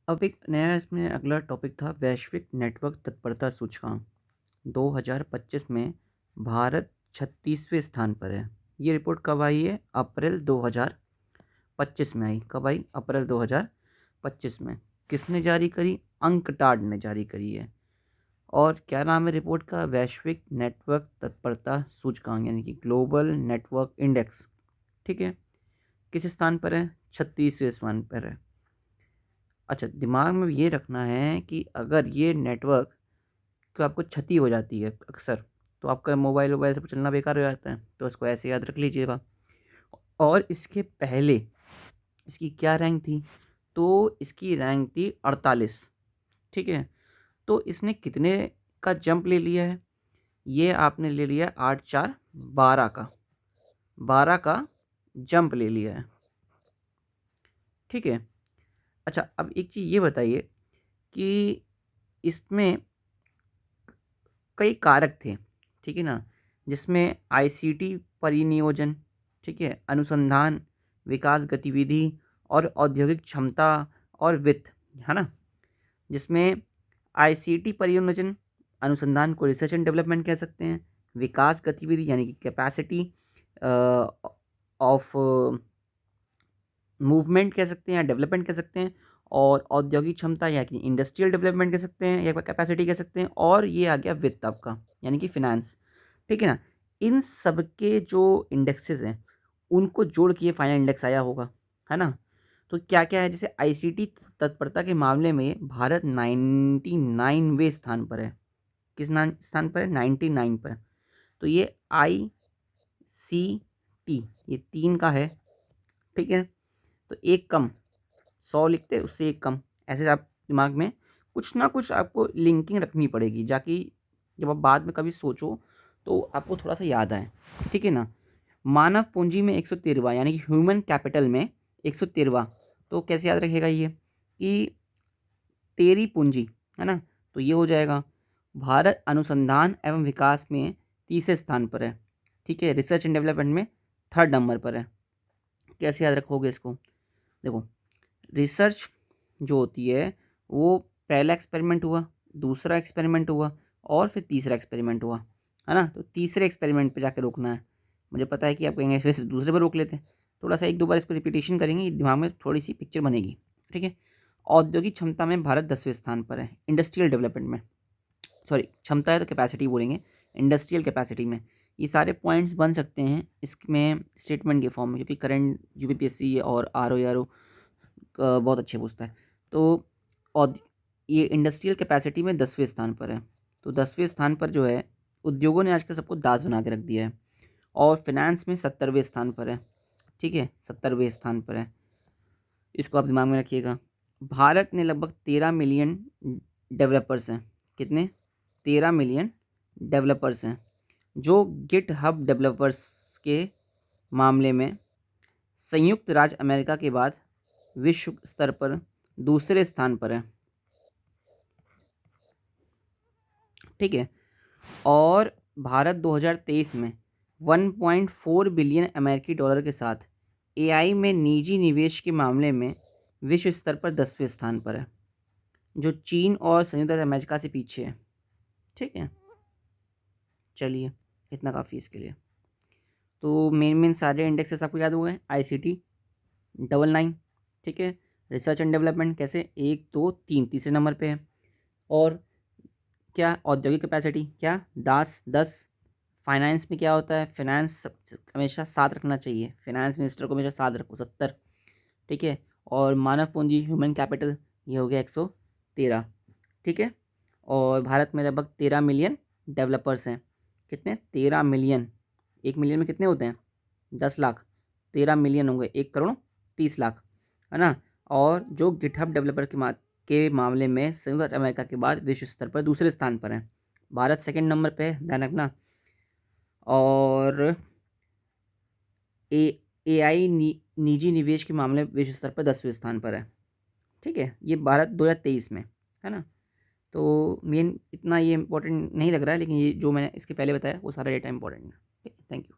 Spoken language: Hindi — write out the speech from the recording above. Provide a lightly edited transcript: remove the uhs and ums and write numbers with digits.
अब एक नया इसमें अगला टॉपिक था वैश्विक नेटवर्क तत्परता सूचकांक। 2025 में भारत 36वें स्थान पर है। ये रिपोर्ट कब आई है? अप्रैल 2025 में आई। कब आई? अप्रैल 2025 में। किसने जारी करी? अंकटाड ने जारी करी है। और क्या नाम है रिपोर्ट का? वैश्विक नेटवर्क तत्परता सूचकांक यानी कि ग्लोबल नेटवर्क इंडेक्स। ठीक है। किस स्थान पर है? 36वें स्थान पर है। अच्छा, दिमाग में ये रखना है कि अगर ये नेटवर्क को आपको क्षति हो जाती है अक्सर, तो आपका मोबाइल वोबाइल सब चलना बेकार हो जाता है, तो इसको ऐसे याद रख लीजिएगा। और इसके पहले इसकी क्या रैंक थी? तो इसकी रैंक थी 48। ठीक है। तो इसने कितने का जंप ले लिया है? ये आपने ले लिया 8 4 12 का, 12 का जंप ले लिया है। ठीक है। अच्छा, अब एक चीज़ ये बताइए कि इसमें कई कारक थे, ठीक है ना? जिसमें आईसीटी परिनियोजन, ठीक है, अनुसंधान, विकास गतिविधि और औद्योगिक क्षमता और वित्त, है ना? जिसमें आईसीटी परिनियोजन, अनुसंधान को रिसर्च एंड डेवलपमेंट कह सकते हैं, विकास गतिविधि यानी कि कैपेसिटी ऑफ मूवमेंट कह सकते हैं या डेवलपमेंट कह सकते हैं, और औद्योगिक क्षमता या कि इंडस्ट्रियल डेवलपमेंट कह सकते हैं या कैपेसिटी कह सकते हैं, और ये आ गया वित्त आपका यानी कि फिनेंस। ठीक है ना? इन सब के जो इंडेक्सेस हैं उनको जोड़ के ये फाइनल इंडेक्स आया होगा, है ना? तो क्या क्या है? जैसे आईसीटी तत्परता के मामले में भारत 99वें स्थान पर है। किस स्थान पर है? 99 पर। तो ये आई सी टी ये 3 का है। ठीक है। तो एक कम, 100 लिखते हैं उससे एक कम, ऐसे आप दिमाग में कुछ ना कुछ आपको लिंकिंग रखनी पड़ेगी, जाकि जब आप बाद में कभी सोचो तो आपको थोड़ा सा याद आए। ठीक है ना? मानव पूंजी में 113वां यानी कि ह्यूमन कैपिटल में 113वां। तो कैसे याद रखेगा ये कि तेरी पूंजी, है ना? तो ये हो जाएगा। भारत अनुसंधान एवं विकास में तीसरे स्थान पर है। ठीक है। रिसर्च एंड डेवलपमेंट में थर्ड नंबर पर है। कैसे याद रखोगे इसको? देखो, रिसर्च जो होती है वो पहला एक्सपेरिमेंट हुआ, दूसरा एक्सपेरिमेंट हुआ और फिर तीसरा एक्सपेरिमेंट हुआ, है ना? तो तीसरे एक्सपेरिमेंट पे जाके रोकना है। मुझे पता है कि आप कहेंगे फिर से दूसरे पर रोक लेते हैं। थोड़ा सा एक दो बार इसको रिपीटेशन करेंगे, दिमाग में थोड़ी सी पिक्चर बनेगी। ठीक है। औद्योगिक क्षमता में भारत 10वें स्थान पर है। इंडस्ट्रियल डेवलपमेंट में, सॉरी क्षमता है तो कैपेसिटी बोलेंगे, इंडस्ट्रियल कैपेसिटी में। ये सारे पॉइंट्स बन सकते हैं इसमें स्टेटमेंट के फॉर्म में, क्योंकि करंट यूपीपीएससी और आरओ बहुत अच्छे पूछता है। तो औद ये इंडस्ट्रियल कैपेसिटी में 10वें स्थान पर है। तो 10वें स्थान पर जो है, उद्योगों ने आजकल सबको दास बना के रख दिया है। और फिनेंस में 70वें स्थान पर है। ठीक है, 70वें स्थान पर है। इसको आप दिमाग में रखिएगा। भारत ने लगभग 13 मिलियन डेवलपर्स हैं। कितने? 13 मिलियन डेवलपर्स हैं, जो गिट हब डेवलपर्स के मामले में संयुक्त राज्य अमेरिका के बाद विश्व स्तर पर दूसरे स्थान पर है। ठीक है। और भारत 2023 में 1.4 बिलियन अमेरिकी डॉलर के साथ एआई में निजी निवेश के मामले में विश्व स्तर पर 10वें स्थान पर है, जो चीन और संयुक्त राज्य अमेरिका से पीछे है। ठीक है। चलिए, इतना काफ़ी इसके लिए। तो मेन मेन सारे इंडेक्सेस आपको याद हो गए। आईसीटी 99। ठीक है। रिसर्च एंड डेवलपमेंट कैसे 1 2 3 तीसरे नंबर पे है। और क्या? औद्योगिक कैपेसिटी क्या? 10 10। फाइनेंस में क्या होता है? फाइनेंस हमेशा साथ रखना चाहिए, फाइनेंस मिनिस्टर को हमेशा साथ रखो, 70। ठीक है। और मानव पूंजी ह्यूमन कैपिटल ये हो गया 113। ठीक है। और भारत में लगभग 13 मिलियन डेवलपर्स हैं। कितने? 13 मिलियन। 1 मिलियन में कितने होते हैं? 10 लाख। 13 मिलियन होंगे 1 करोड़ 30 लाख, है ना? और जो गिटहब डेवलपर के मामले में संयुक्त राज्य अमेरिका के बाद विश्व स्तर पर दूसरे स्थान पर है। भारत सेकंड नंबर पे है, ध्यान रखना। और ए एआई निजी निवेश के मामले में विश्व स्तर पर 10वें स्थान पर है। ठीक है। ये भारत 2023 में, है ना? तो मेन इतना ये इंपॉर्टेंट नहीं लग रहा है, लेकिन ये जो मैंने इसके पहले बताया वो सारा डेटा इंपॉर्टेंट है। ठीक है। Thank you.